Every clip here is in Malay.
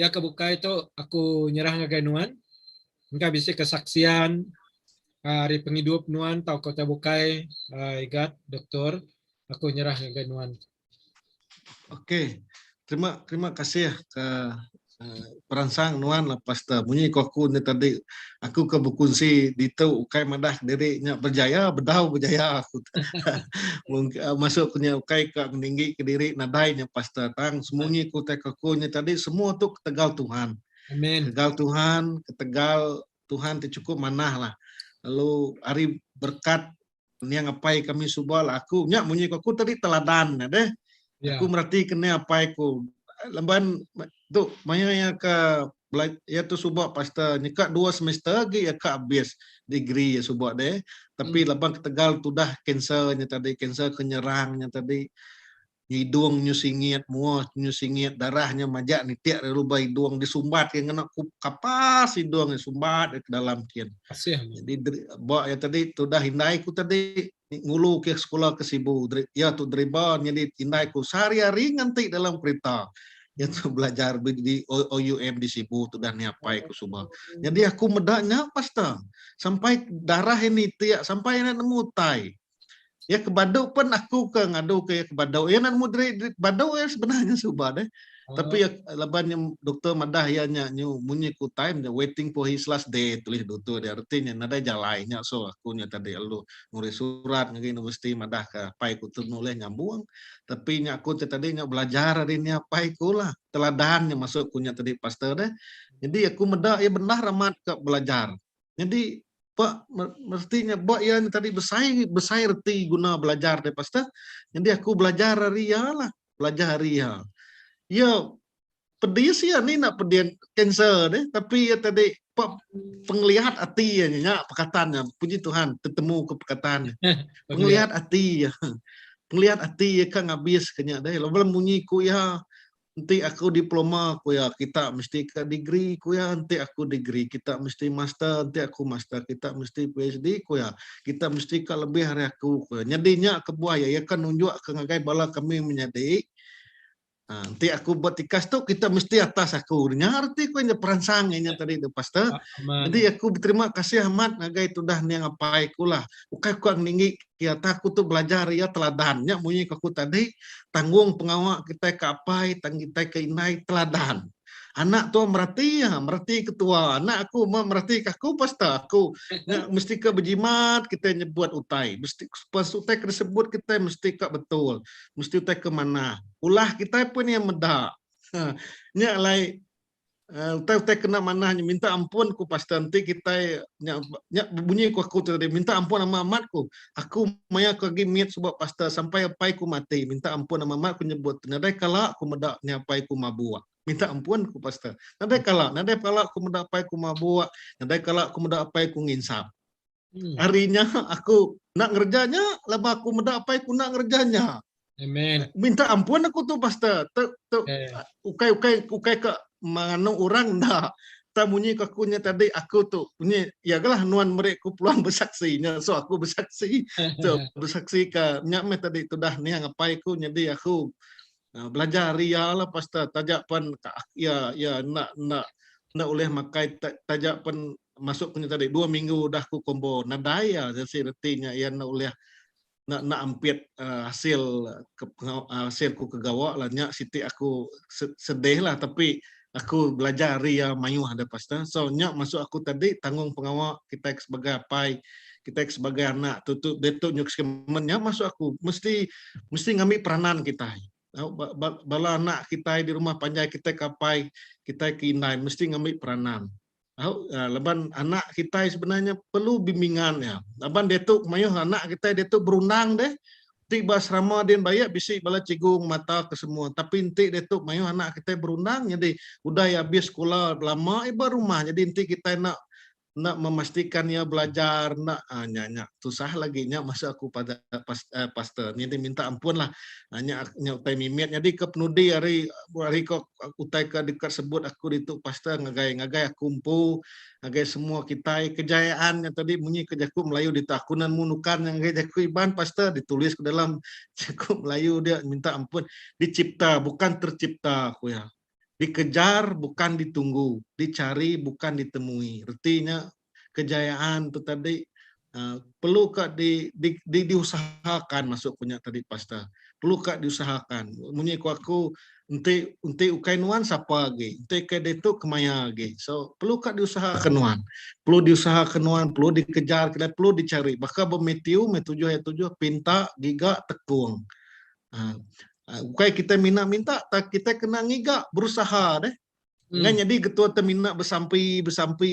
ya kebuka itu aku nyerah ngagainuan, enggak bisa kesaksian hari penghidup nuan tau kota bukai igat dokter aku nyerah ngagainuan. Oke, terima kasih ya ke perangsang nuan lepas bunyi koku ni tadi aku ke bukunsi dito ukai madah diri nya berjaya bedau berjaya aku masuk punya ukai ke meninggi ke diri nadainya pas datang semuanya ku teh kokunya tadi semua tuh ketegal Tuhan. Amin. Ketegal Tuhan, ketegal Tuhan cukup manah lah. Lalu hari berkat yang ngapai kami subal aku nya bunyi koku tadi teladan deh. Ya. Aku merhati kena apa aku lemban tu maya ke ya tu subak pasta nyekak 2 semester lagi ya ka habis degree ya subak deh tapi leban ke Tegal tu dah kansernya tadi kanser kenyerangnya tadi hidung nyusingit muah nyusingit darahnya majak ni tiak rubah hidung disumbat yang kena kapas hidung sumbat ke dalam kian. Kasih. Jadi bawa ya tadi tu dah hindai ku tadi ngulu ke sekolah ke Sibu ya tu dribble jadi hindai ku sehari-hari nganti dalam kereta ya tu belajar di OUM di Sibu tu dah niapai ku subah. Jadi aku medaknya pasta sampai darah ini tiak sampai nak nemu tai. Ya ke Badau pun aku ke ngadu ke Badau. Ya nak mudri Badau ya sebenarnya subah deh. Tapi ya leban yang doktor madah ya nyu munyi ku time waiting for his last day tulis doktor dia artinya nada jalainya so aku nya tadi lu nulis surat ngin universiti madah ke pai ku nulis nyambung tapi nya aku tadi nya belajar hari ni apa ku lah teladannya masuk kunya tadi pastor deh. Jadi aku medak ya benar amat ke belajar. Jadi Pak mestinya Pak ya tadi besai reti guna belajar deh pastor. Jadi aku belajar ria lah belajar ria. Ya pedih sih ya ni nak pedih cancer deh tapi ya tadi Pak penglihat hati ya nya perkataannya puji Tuhan ketemu ke perkataannya. Penglihat hati ya. Penglihat hati ya kan habis kenya deh. Belum bunyi ku ya nanti aku diploma ku ya kita mesti ke degree ku ya nanti aku degree kita mesti master nanti aku master kita mesti PhD ku ya kita mesti ke lebih hari aku ku ya nyadinya ke buah ya kan nunjuk ke ngagai bala kami menyadi nanti aku buat tikas tu kita mesti atas aku ngerti ku nya perangsangnya tadi tu pastor. Jadi aku berterima kasih amat ngagai tu dah ni ngapai ku lah ukai ku ninggi kita aku tu belajar ya teladannya munyi aku tadi tanggung pengawak kita ke apai tang kita ke inai teladan. Anak tu merhati ya, merhati ketua. Anak aku merhati aku pasta aku mesti ke berjimat kita nyebut utai. Mesti pas utai ke disebut kita mesti ke betul. Mesti utai ke mana. Ulah kita pun yang medak. Nya lai utai kena mana minta ampun ku pasta nanti kita nya bunyi ku aku tadi minta ampun sama amatku. Aku maya ku lagi miat sebab pasta sampai apai ku mati. Minta ampun sama amatku nyebut. Nadai kala aku medak nya apai ku mabua. Minta ampun ku pastor. Nadai kala aku mendapai ku mabuk, nadai kala aku mendapai ku nginsap. Harinya aku nak ngerjanya, lama aku mendapai ku nak ngerjanya. Amen. Minta ampun aku tu pastor. Ukai ke menganu orang dah. Tak bunyi kakunya tadi aku tu bunyi ya galah nuan mereka peluang bersaksinya so aku bersaksi so bersaksi ke nyak me tadi tu dah ni ngapai ku jadi aku belajar ria lah pasta tajak pan ya nak oleh makai tajak pan masuk punya tadi 2 minggu dah ku kombo nadaya jadi retinya ya nak oleh nak ampit hasil ku kegawak lah nya siti aku sedih lah tapi aku belajar ria mayu ada pasta so nya masuk aku tadi tanggung pengawak kita sebagai apai kita sebagai anak tutup detuk nyuk semennya masuk aku mesti ngambil peranan kita. Bala anak kita di rumah panjai kita kapai kita kinai mesti ngambil peranan. Leban anak kita sebenarnya perlu bimbingan ya. Leban detuk mayuh anak kita detuk berundang deh. Tiba asrama dia bayar bisik bala cigung mata ke semua. Tapi nanti detuk mayuh anak kita berundang jadi udah ya habis sekolah lama iba rumah jadi nanti kita nak memastikan ya belajar nak nyanyi susah lagi nya masa aku pada pastor ni dia minta ampun lah hanya utai mimit jadi ke penudi hari kok utai ke dekat sebut aku dituk pastor ngagai aku kumpu ngagai semua kita kejayaan yang tadi bunyi kejaku Melayu di takunan munukan yang kejaku iban pastor ditulis ke dalam jaku Melayu dia minta ampun dicipta bukan tercipta aku ya dikejar bukan ditunggu, dicari bukan ditemui. Artinya kejayaan itu tadi perlu kak diusahakan masuk punya tadi pasta. Perlu kak diusahakan. Munyi aku unti ukai nuan siapa lagi, unti ke detu kemaya lagi. So perlu kak diusahakan nuan, perlu diusahakan nuan, perlu dikejar, kita perlu dicari. Bahkan bemetiu, metujuh pinta, giga, tekung. Ukai kita minta, tak kita kena ngiga, berusaha deh. Ngai jadi ketua termina bersampai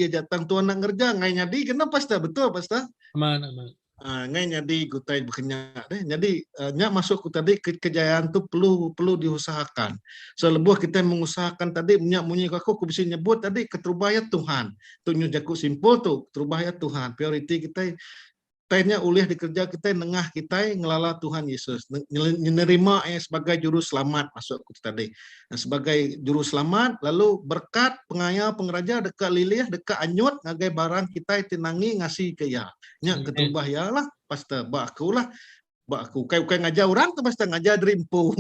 aja tang tuan nak ngerja ngai jadi kenapa pasta betul pasta Aman. ngai jadi kutai berkenyak deh jadi nyak masuk ku tadi kejayaan tu perlu diusahakan selebuh kita mengusahakan tadi nyak munyi aku bisa nyebut tadi keterubaya Tuhan tu jaku simpul tu keterubaya Tuhan priority kita tanya ulih dikerja kita nengah kita ngelala Tuhan Yesus menerima sebagai juru selamat masuk tadi sebagai juru selamat lalu berkat pengaya pengeraja dekat lilih dekat anyut ngagai barang kita tinangi ngasih ke ya nya ketubah ya lah pasta baku lah baku kai ngajar orang tu pasta ngajar drimpu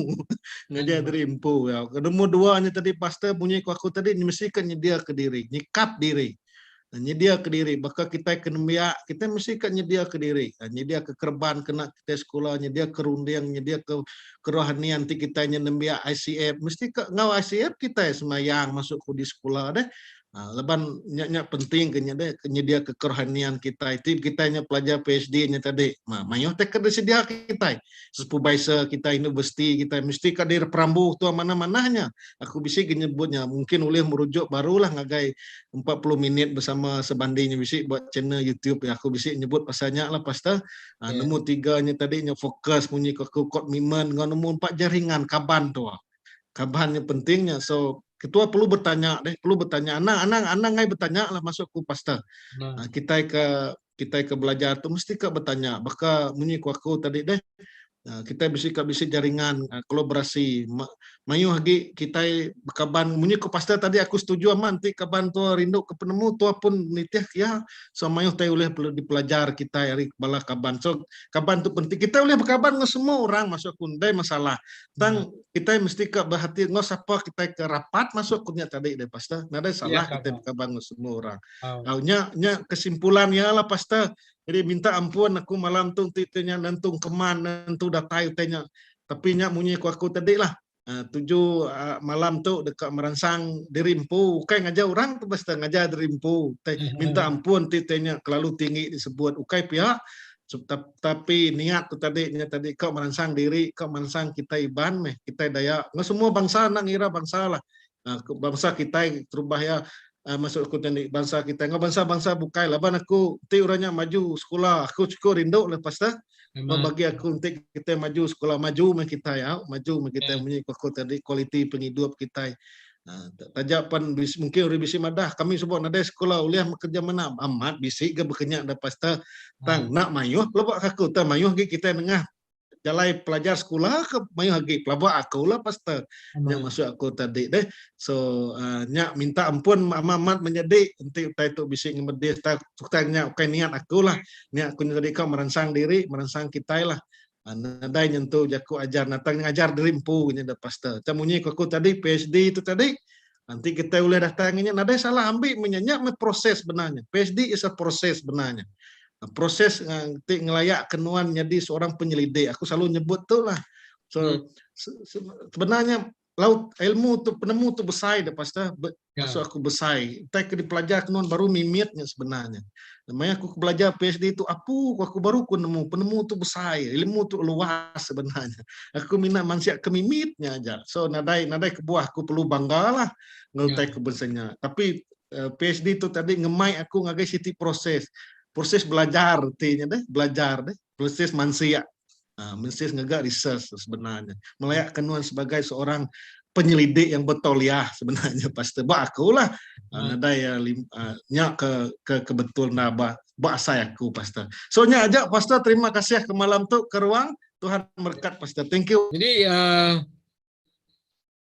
ngajar drimpu ya kedua duanya tadi pasta punya aku tadi mesti kan nyedia ke diri nyikap diri nyedia ke diri bakal kita kena kita mesti kan nyedia ke diri nyedia ke kerban kena kita sekolah nyedia ke runding nyedia ke kerohanian nanti kita nyedia ICF mesti ke ngau ICF kita semayang masuk di sekolah deh leban nyak penting nyedia ke kerohanian kita itu kita nya pelajar PhD nya tadi mayo teh kesedia kita sepuh baisa kita universiti kita mesti kadir perambu tu mana-mananya aku bisa nyebutnya mungkin oleh merujuk barulah ngagai 40 menit bersama sebandingnya bisa buat channel YouTube ya aku bisa nyebut pasalnya lah pasta nemu tiganya tadi nya fokus bunyi aku komitmen nemu 4 jaringan kaban tu kabannya pentingnya so ketua perlu bertanya anak ngai bertanya lah masuk ku pasta kita ke belajar tu mesti ke bertanya bakal bunyi aku tadi deh kita bisa jaringan kolaborasi mayu lagi kita kaban munyi ko pasta tadi aku setuju aman ti kaban tu rindu ke penemu tu pun nitih ya so mayu teh boleh perlu dipelajar kita hari bala kaban so kaban tu penting kita boleh berkaban dengan semua orang masuk kundai masalah tang kita mesti ke berhati ngos apa kita ke rapat masuk kunya tadi deh pasta nada salah kita berkaban dengan semua orang nya kesimpulannya lah pasta jadi minta ampun aku malam tu titanya nantung keman nantung datai tanya tapi nyak munyi aku tadi lah 7 malam tu dekat merangsang dirimpu ukai ngajar orang tu pasti ngajar dirimpu minta ampun titanya terlalu tinggi disebut ukai pihak tapi niat tu tadi kau merangsang diri kau merangsang kita iban kita daya nggak semua bangsa nak ngira bangsa lah bangsa kita terubah ya masuk aku tadi bangsa kita nggak bangsa bukai lah ban aku ti urangnya maju sekolah aku cukup rindu lepas dah bagi aku untuk kita maju sekolah maju kita ya maju kita punya aku tadi kualiti penghidup kita tajapan mungkin udah bisa madah kami sebut ada sekolah uliah kerja mana amat bisik ke bekenyak dah pasta tang nak mayuh lebak aku tang mayuh kita nengah jalai pelajar sekolah ke mayuh lagi pelabak aku lah pasta yang masuk aku tadi deh so nyak minta ampun amat menjadi nanti utai tu bisik ngemedis tanya ukai niat aku lah niat aku tadi kau merangsang diri merangsang kita lah nadai nyentuh jaku ajar natang ngajar derimpu nya dah pasta camunyi aku tadi PhD itu tadi nanti kita boleh datangnya nadai salah ambil menyenyak proses benarnya PhD is a proses benarnya proses ngelayak kenuan jadi seorang penyelidik aku selalu nyebut tu lah so sebenarnya laut ilmu tu penemu tu besai dah pasta masuk aku besai tak dipelajar kenuan baru mimitnya sebenarnya namanya aku belajar PhD itu aku baru ku nemu penemu tu besai ilmu tu luas sebenarnya aku minat manusia kemimitnya aja so nadai kebuah aku perlu bangga lah ngelutai kebersanya tapi PhD itu tadi ngemai aku ngagai siti proses belajar artinya proses manusia mesti ngegak research sebenarnya melayak kenuan sebagai seorang penyelidik yang betul ya sebenarnya pasti aku lah ada ya nyak ke kebetul naba bahasa aku pasti soalnya aja pasti terima kasih ke malam tu ke ruang Tuhan berkat pasti thank you jadi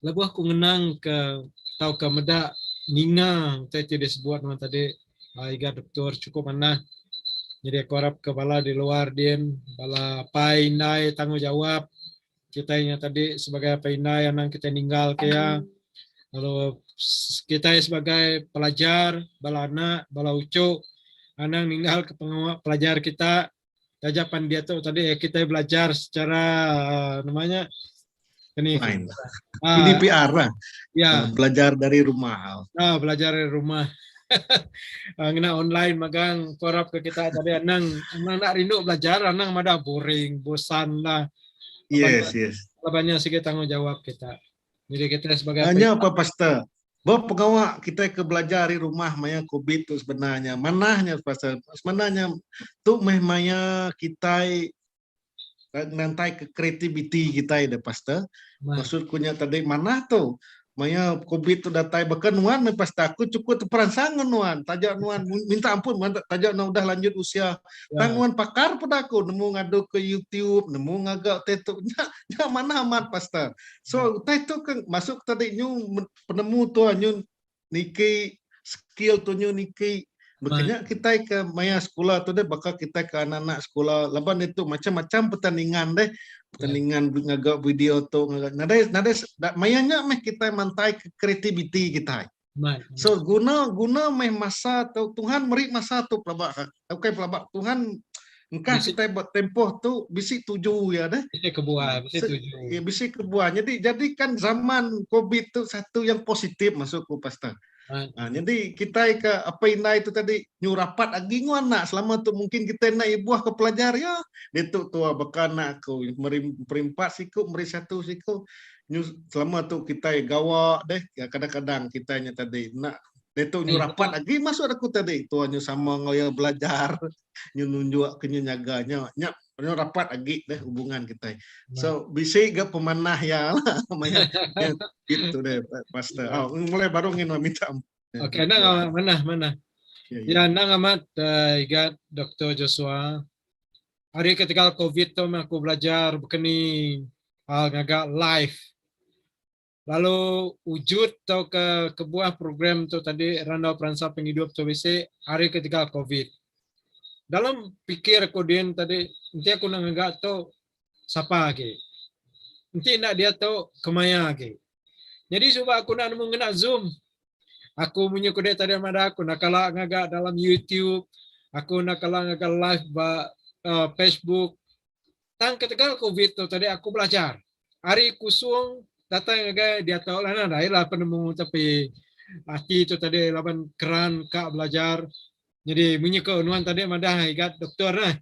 lagu aku ngenang ke tahu ke meda ninga saya tidak sebuat nama tadi Iga doktor cukup mana jadi aku harap kepala di luar din bala painai tanggung jawab kita yang tadi sebagai painai yang kita ninggal kaya Kalau kita sebagai pelajar, bala anak, bala ucuk, anak ninggal ke pelajar kita, jajapan dia tuh tadi ya kita belajar secara namanya ini Lain. ah PDPR lah. ya Belajar dari rumah. belajar dari rumah. Ngena online magang korap ke kita tadi anang nak rindu belajar anang mada boring bosan lah Yes, yes. banyak sedikit tanggung jawab kita. Jadi kita sebagai Hanya apa Pastor? Bahwa pegawai kita ke belajar di rumah maya COVID itu sebenarnya manahnya Pastor. Sebenarnya tu maya kita nantai ke creativity kita ya Pastor. Maksudnya tadi mana tuh? Maya COVID tu datai bahkan nuan me Pastor aku cukup peransangan nuan. Tajak nuan minta ampun tajak nuan udah lanjut usia. Tangguan pakar pada aku nemu ngadu ke YouTube, nemu ngagak tetu. Nya mana amat Pastor. So tetu kan masuk tadi nyu penemu tu nyu niki skill tu nyu niki makanya kita ke maya sekolah tu deh bakal kita ke anak-anak sekolah laban itu macam-macam pertandingan deh pertandingan ngagak video tu ngagak nade mayanya meh kita mantai ke creativity kita so guna meh masa tu Tuhan beri masa tu pelabak oke pelabak Tuhan engkau kita buat tempoh tu bisi tuju ya deh bisi kebuah bisi tuju ya bisi kebuah jadi kan zaman COVID tu satu yang positif masukku Pastor. Nah, jadi kita ke apa indah itu tadi nyurapat agi nak selama tu mungkin kita nak ibuah ke pelajar ya itu tua bekana aku merimpat siku meri satu siku selama tu kita gawa deh ya kadang-kadang kitanya tadi nak itu nyurapat agi masuk aku tadi tuanya sama ngoyo belajar nunjuk ke nyaganya nyak rapat agi deh hubungan kita. So bisa gak pemanah ya gitu deh Pastor. Mulai baru ingin meminta Oke, nang mana? Ya, nang amat igat Dr. Joshua. Hari ketika COVID tu aku belajar begini ngagak live. Lalu wujud atau ke kebuah program tu tadi Randau Peransa Penghidup tu bisa hari ketika COVID. Dalam pikir aku din tadi, nanti aku nak ngagak tu siapa lagi. Nanti nak dia tu kemaya lagi. Jadi coba aku nak mengena Zoom. Aku punya kuda tadi ada aku nak kalah ngagak dalam YouTube. Aku nak kalah ngagak live Facebook. Tang ketika COVID tu tadi aku belajar. Hari kusung datang ngagak dia tahu lah nah lah penemu tapi hati tu tadi laban keran kak belajar. Jadi punya keunuan tadi ada ikat doktor nah.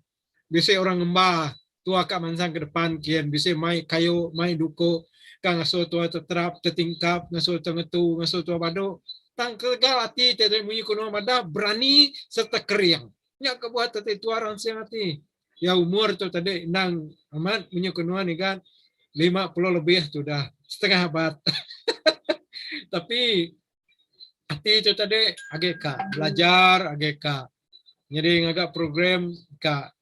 Bisa orang ngembah tua kak mansang ke depan kian bisa mai kayu mai duko kang ngaso tua terap tertingkap ngaso tengetu ngaso tua bado tang kegal hati tadi punya kuno ada berani serta keriang nya kebuat tadi tua orang siang hati ya umur tu tadi nang amat punya kuno ni kan 50 lebih sudah setengah abad tapi hati itu tadi agak belajar agak jadi ngagak program kak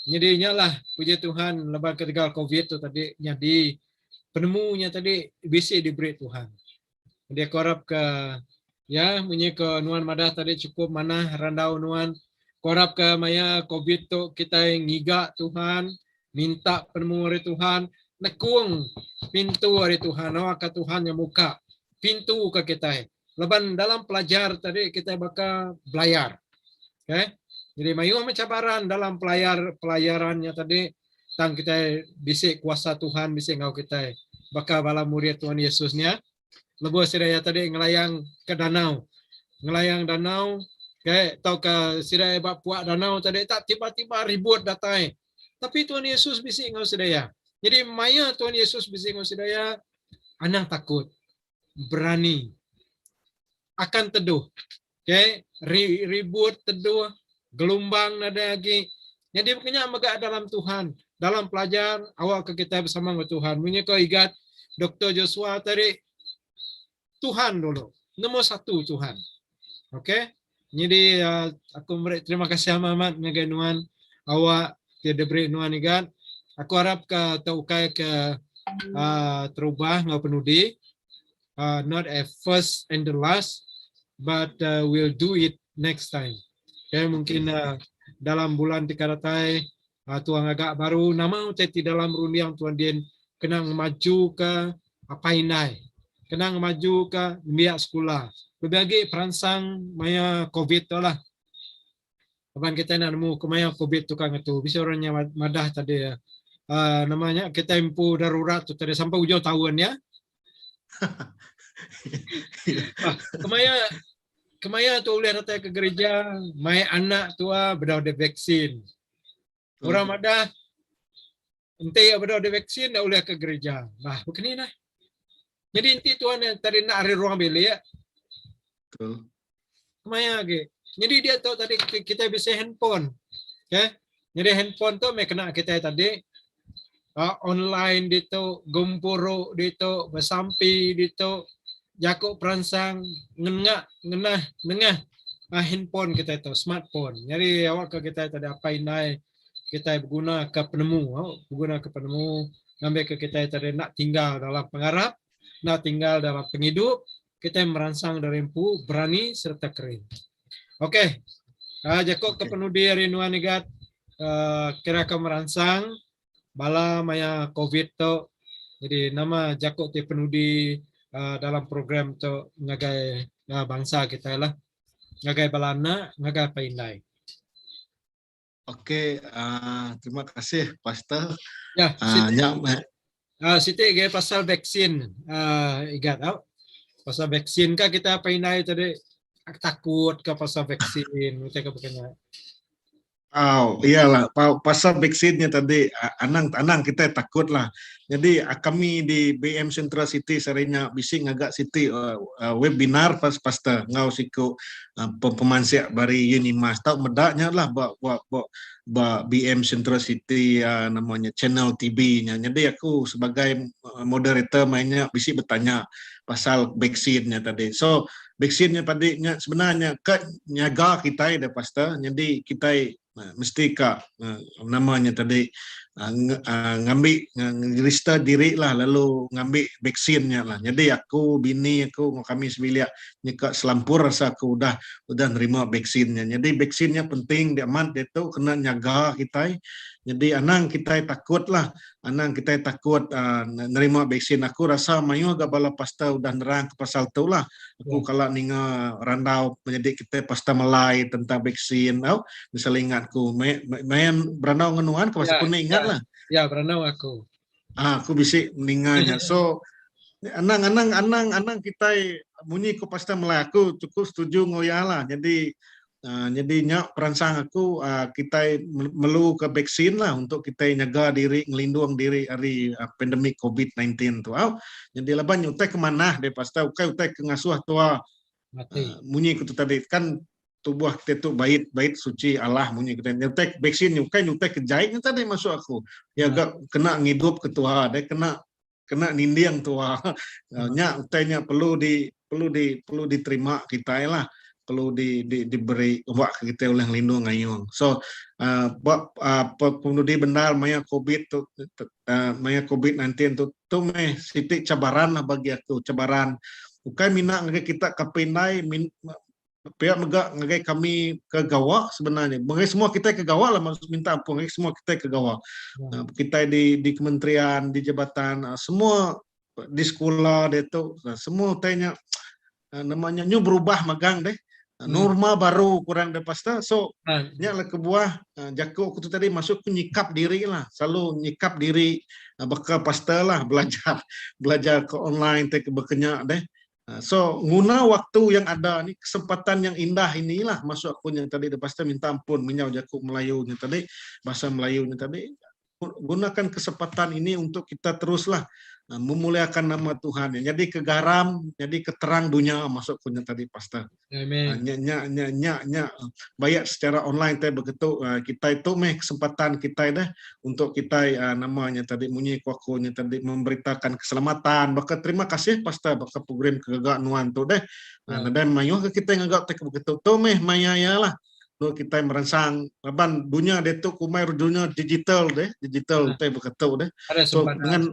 jadi lah puji Tuhan lebar ketika COVID itu tadi jadi penemunya tadi bisa diberi Tuhan dia korap ke ya punya ke nuan madah tadi cukup mana randau nuan korap ke maya COVID itu kita ngiga Tuhan minta penemu dari Tuhan nekung pintu dari Tuhan ke Tuhan yang muka pintu ke kita leban dalam pelajar tadi kita bakal belayar okay? Jadi mayu cabaran dalam pelayarannya tadi tang kita bisa kuasa Tuhan bisa ngau kita bakal bala murid Tuhan Yesusnya lebu siraya tadi ngelayang ke danau kayak tau ke siraya bapuak danau tadi tak tiba-tiba ribut datai tapi Tuhan Yesus bisa ngau siraya jadi maya Tuhan Yesus bisa ngau siraya anak takut berani akan teduh okay? Ribut teduh gelombang nada lagi. Jadi makanya megak dalam Tuhan, dalam pelajar awak ke kita bersama dengan Tuhan. Punya kau ingat Dr. Joshua tadi Tuhan dulu, nomor satu Tuhan. Oke? Jadi aku terima kasih amat ngegenuan awak tidak beri nuan ingat. Aku harap ke taukai ke terubah ngau penudi, not at first and the last, but we'll do it next time. Okay, mungkin dalam bulan dikaratai tuang agak baru nama utai dalam rundiang tuan dien kena maju ke apa inai kena maju ke biak sekolah. Berbagi perangsang maya COVID tu lah. Kapan kita nak nemu kemaya COVID tu kan itu. Bisa orangnya madah tadi ya. Namanya kita impu darurat tu tadi sampai ujung tahun ya. Kemaya tu boleh datang ke gereja, mai anak tua berdah ada vaksin. Orang madah ente berdah ada vaksin dah boleh ke gereja. Bah, begini nah. Jadi inti tuan yang tadi nak hari ruang bilik ya. Betul. Kemaya lagi. Jadi dia tahu tadi kita bisa handphone. Ya. Jadi handphone tu mai kena kita tadi online dito, gumpuro dito, bersampi dito, jakuk perangsang, nengah handphone kita itu, smartphone. Jadi awak ke kita tadi apa ini kita berguna ke penemu, ngambil ke kita tadi nak tinggal dalam pengharap, nak tinggal dalam penghidup, kita merangsang dari empu, berani serta kering. Oke, jakuk ke penudi rinuan igat, kira ke merangsang, bala maya COVID tu, jadi nama jakuk ti penudi dalam program tu ngagai bangsa kita lah, ngagai balana, ngagai paindai. Oke, terima kasih Pastor. Ya, Siti gaya pasal vaksin, igat tau. Pasal vaksin kah kita paindai tadi takut ke pasal vaksin, kita bukannya. Oh, iyalah, pasal vaksinnya tadi, anang kita takut lah. Jadi kami di BM Central City serinya bising agak City webinar Pastor ngau siku pemansiak bari Unimas. Tahu medaknya lah BM Central City namanya channel TV-nya. Jadi aku sebagai moderator mainnya bising bertanya pasal vaksinnya tadi. So vaksinnya tadi sebenarnya ke nyaga kita ya Pastor. Jadi kita mesti namanya tadi ngambil register diri lah lalu ngambil vaksinnya lah. Jadi bini aku kami sebilik nyekak selampur rasa aku udah nerima vaksinnya. Jadi vaksinnya penting dia aman dia tu kena nyaga kita. Jadi anang kita takut nerima vaksin. Aku rasa mayu agak bala pasta udah nerang ke pasal tu lah. Aku kalau ninga randau menjadi kita pasta melai tentang vaksin. Misalnya ingatku main berandau ngenuan ke masa pun ingat lah. Ya, berandau aku. Aku bisa meninggalnya. So anang kita bunyi ke pasta melai aku cukup setuju ngoyalah. Jadi nyak perangsang aku kita melu ke vaksin lah untuk kita nyaga diri, ngelindung diri dari pandemik COVID-19 tu. Jadi laban nyutek kemana deh pasta ukai ke ngasuh tua munyi ku tadi kan tubuh kita tu bait suci Allah munyi kita nyutek vaksin nyutek kejait tadi masuk aku. Ya agak kena ngidup ke tua deh kena nindiang tua. Nyak utainya perlu diterima kita lah. Perlu diberi wak kita oleh lindung ngayung. So penudi benar maya COVID-19 tu meh sitik cabaran lah bagi aku, cabaran. Bukan minat ngagai kita kapindai pihak megak ngagai kami ke gawa sebenarnya. Mengai semua kita ke gawa lah maksud minta ampun, ngagai semua kita ke gawa. Kita di kementerian, di jabatan, semua di sekolah dia tu semua tanya namanya nyu berubah magang deh. Norma baru kurang dah pasta. So nyaklah kebuah jaku aku tu tadi masuk ke nyikap diri lah. Selalu nyikap diri bakal pasta lah belajar ke online ke berkenyak deh. So guna waktu yang ada ni kesempatan yang indah inilah masuk aku yang tadi dah pasta minta ampun minyau jaku Melayunya tadi bahasa Melayunya tadi gunakan kesempatan ini untuk kita teruslah memuliakan nama Tuhan. Jadi kegaram, jadi keterang dunia masuk punya tadi pastor. Amen. Bayar secara online teh begitu kita itu kesempatan kita dah untuk kita namanya tadi munyi kuakunya tadi memberitakan keselamatan. Baka terima kasih pastor baka program kegagak nuan tu deh. Dan mayu ke kita ngagak teh begitu tu maya lah. So, kita merangsang laban dunia dia tu kumai dunia digital teh begitu deh. So dengan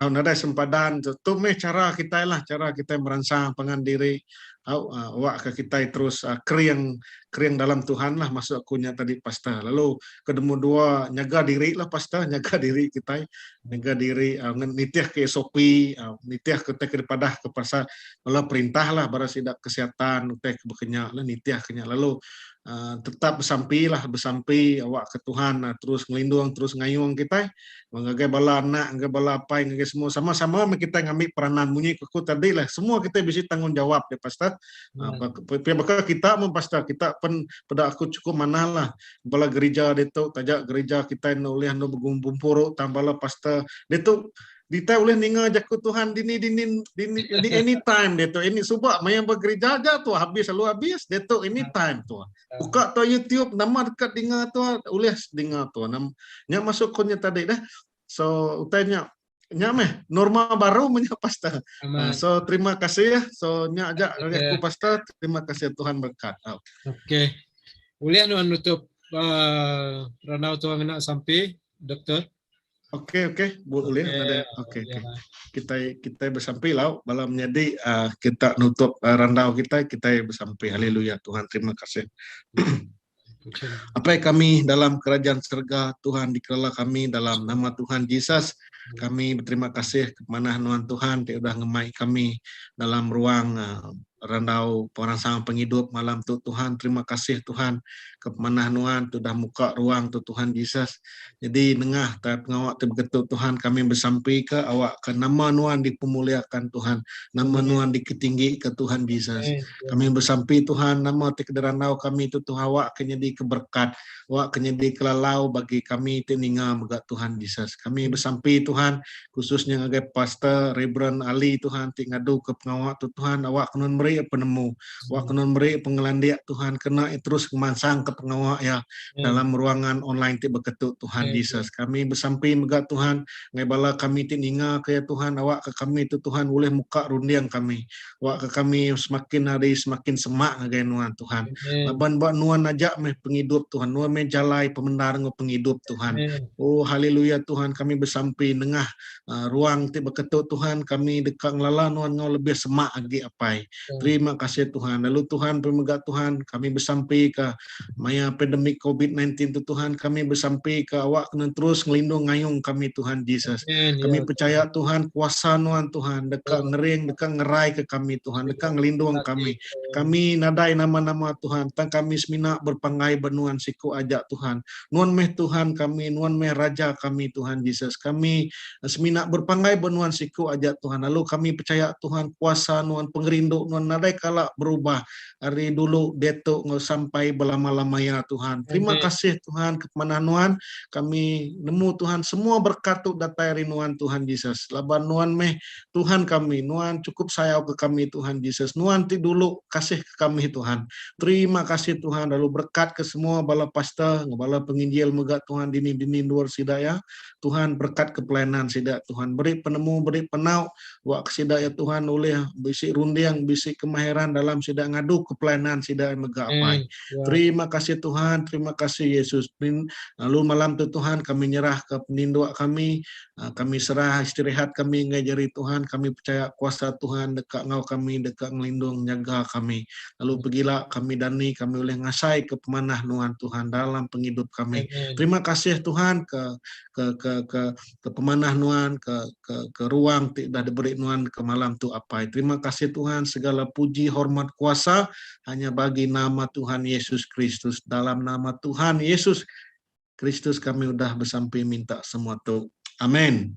ada sempadan tu cara kita merangsang pangan diri awak ke kita terus kering dalam Tuhan lah masuk akunya tadi pasta. Lalu kedua nyaga diri lah pasta, nyaga diri kita nega diri nitiah ke SOP nitiah ke daripada ke pasal bala perintah lah bara sidak kesehatan teh bekenya lah nitiah kenya lalu tetap bersampi awak ke Tuhan terus ngelindung terus ngayung kita ngagai bala anak ngagai bala apa ngagai semua sama-sama kita ngambil peranan bunyi keku tadi lah semua kita bisa tanggung jawab deh pasta bakal kita mempasta kita pen pada aku cukup mana lah bala gereja detu tajak gereja kita oleh anu bergumpul tambah lah pasta detu dita oleh ninga jaku Tuhan di anytime detu ini subak mayang bergereja aja tuh habis selalu habis detu anytime tuh buka tuh YouTube nama dekat dengar tuh oleh dengar tuh nya masuk konya tadi dah so utanya nyameh norma baru punya pasta so terima kasih ya so nya aja aku pasta terima kasih Tuhan berkat oke boleh nutup ranau tuang nak sampai dokter. Oke, boleh ada. Oke. Kita bersampai lah malam menjadi kita nutup randau kita bersampai. Haleluya Tuhan, terima kasih. Apa yang kami dalam kerajaan surga Tuhan dikelola kami dalam nama Tuhan Yesus. Kami berterima kasih kepada Tuhan yang sudah ngemai kami dalam ruang randau perangsang penghidup malam tu Tuhan. Terima kasih Tuhan kepada Tuhan sudah muka ruang tu Tuhan Yesus. Jadi nengah pengawak tu begitu Tuhan kami bersampai ke awak ke nama Tuhan dipemuliakan Tuhan. Nama Tuhan diketinggi ke Tuhan Yesus. Kami bersampai Tuhan nama ti kederanau kami tu Tuhan awak kenyedi keberkat. Awak kenyedi kelalau bagi kami teninga megat Tuhan Yesus. Kami bersampai Tuhan khususnya ngagai Pastor Reverend Ali Tuhan ti ngadu ke pengawak tu Tuhan awak kenun beri penemu awak kenun beri pengelandiak Tuhan kena terus kemansang ke pengawak ya dalam ruangan online ti beketuk Tuhan Yesus. Kami bersampai megat Tuhan ngai bala kami ti ninga ke Tuhan awak ke kami tu Tuhan boleh muka rundiang kami. Awak ke kami semakin hari semakin semak ngagai nuan Tuhan. Laban buat nuan ajak meh penghidup Tuhan. Nuan meh jalai pemendar ngo penghidup Tuhan. Oh haleluya Tuhan kami bersampai nengah ruang ti beketuk Tuhan kami dekat ngelala nuan ngau lebih semak lagi apai. Terima kasih Tuhan. Lalu Tuhan pemegat Tuhan kami bersampai ke maya pandemik COVID-19 tu Tuhan kami bersampai ke awak kena terus ngelindung ngayung kami Tuhan Yesus. Kami percaya Tuhan kuasa Tuhan dekat ngering dekat ngerai ke kami Tuhan dekat ngelindung kami. Kami nadai nama-nama Tuhan tang kami semina berpangai benuan siku ajak Tuhan. Nuan meh Tuhan kami nuan meh raja kami Tuhan Yesus. Kami semina berpangai benuan siku ajak Tuhan. Lalu kami percaya Tuhan kuasa nuan pengerinduk nuan nadai kala berubah hari dulu detuk sampai belama-lama ya Tuhan. Terima kasih Tuhan kepada nuan kami nemu Tuhan semua berkat tu datai rinuan Tuhan Yesus. Laban nuan meh Tuhan kami nuan cukup sayang ke kami Tuhan Yesus. Nuan ti dulu kasih ke kami Tuhan. Terima kasih Tuhan lalu berkat ke semua bala pastor bala penginjil megat Tuhan dini luar sidaya. Tuhan berkat ke pelayanan sidak Tuhan beri penemu beri penau wak sidak ya Tuhan oleh bisi rundiang bisi kemahiran dalam sidak ngadu ke pelayanan sidak mega apai. Terima kasih Tuhan, terima kasih Yesus. Lalu malam tu Tuhan kami nyerah ke peninduk kami serah istirahat kami ngajari Tuhan, kami percaya kuasa Tuhan dekat ngau kami, dekat ngelindung jaga kami. Lalu pergilah kami dani kami oleh ngasai ke pemanah nuan Tuhan dalam penghidup kami. Terima kasih Tuhan ke pemanah nuan ke ruang tidak diberi nuan ke malam tu apai. Terima kasih Tuhan segala puji hormat kuasa hanya bagi nama Tuhan Yesus Kristus. Dalam nama Tuhan Yesus Kristus kami sudah bersampai minta semua tu. Amin.